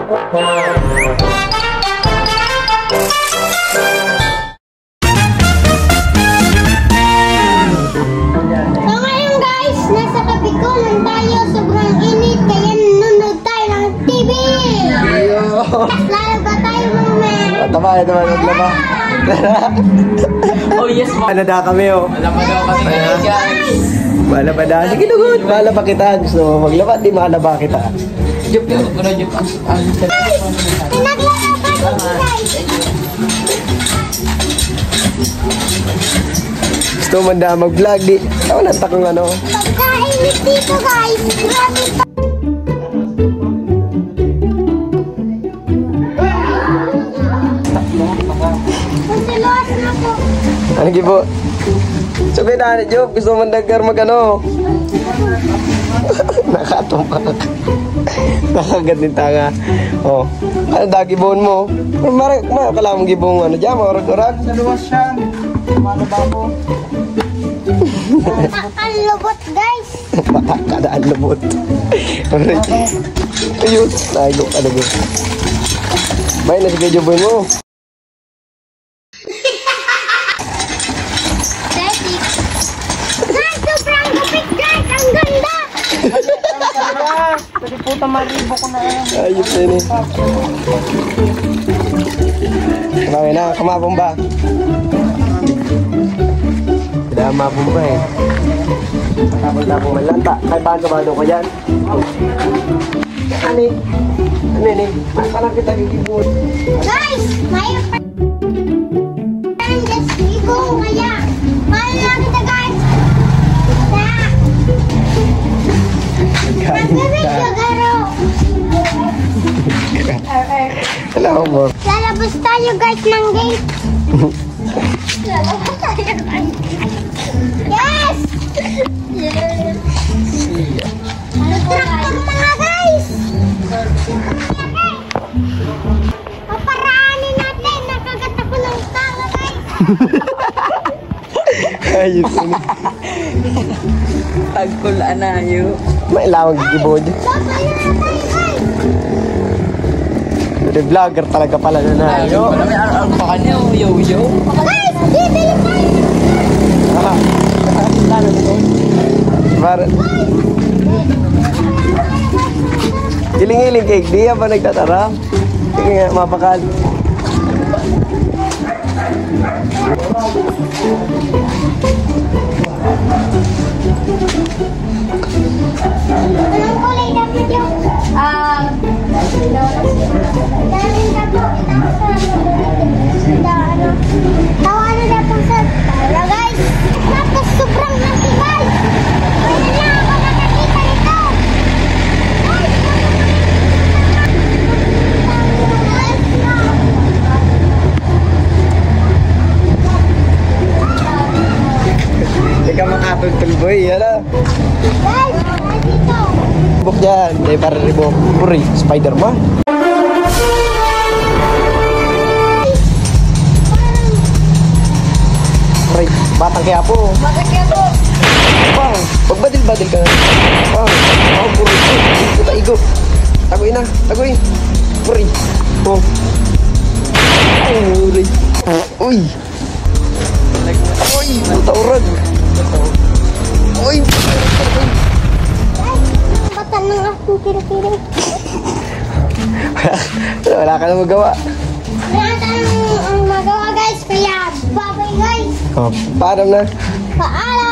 ngayon guys, nasa tabi ko lang tayo. Sobrang init, kaya nanonood tayo ng TV. Lalaba tayo mamaya. Tama. Oh yes, ma'am. Ano na kami oh. Alam mo daw kami guys. Malaba na. Sige dugot. Malaba kita. Gusto mo maglaba, di malaba kita. Jup, ano jup? Pinaglalaban ko guys. Gusto mo na mag-vlog, di. Ako natakong ano. Pagkainit dito guys. Grabe pa. Magsiluwas na po. Ano gibo? Sabi na, Job, gusto mo nagkar mag-ano? Nakatumpak. Nakagat din tanga. Oh. Ano dagibon mo? Marang kalamang gibong ano dyan, orag-orag. Naluwas siya. Malaba ko. Ang lubot guys. Kadaan lubot. Ayun, nailo ka na gusto. Bay, na sige Jobon mo. Guys, sobrang gupit guys. Ang ganda. Pwede puta maribo ko na. Ayun na yun eh. Kamawi na, kamapong ba? Tidak mapong ba eh. Tapos-tapong malanta. Ay, paano sabado ko dyan? Ano eh? Ano eh? Parang kita gigibon. Guys, mayroon pa rin just ibong kaya. Mahal na kita guys. Nagbibigyo garo. Hello mo. Lalabas tayo guys ng gate. Lalabas tayo guys. Yes! Traktor mga guys. Paparaanin natin. Nakagat ako ng tanga guys. Ayos na. Tagkul anayo. May lawag gigibon. Babayo na tayo guys. Jadi vlogger talaga pala na na. Ayo, may ano pa kanya, yo. Guys, bibili tayo. Barat. Iling-iling cake, di ba nagtatara? Sige nga, mapakal. Anong kulay dapat yung? Daming dapat. Tawa ano dapat sa tala guys. Tapos sobrang nasi guys. Pwede na ako nakakita nito. Guys, Hindi ka makapag tulboy, yan ah. guys, dito. Buk dyan, may para ribo. Puri, Spider-Man. Puri, batang kaya po. Bakit kaya po? Pang, magbadil-badil ka na. Pang, puri. Ito taigo. Tagoy na, tagoy. Puri. Oh. Puri. Uy. Uy, tauran. Uy. Guys, ang bata ng aking kiri-kiri. Wala ka na magawa. Wala tayong magawa guys. Kaya bye-bye guys. Oh, paalam na. Paalam.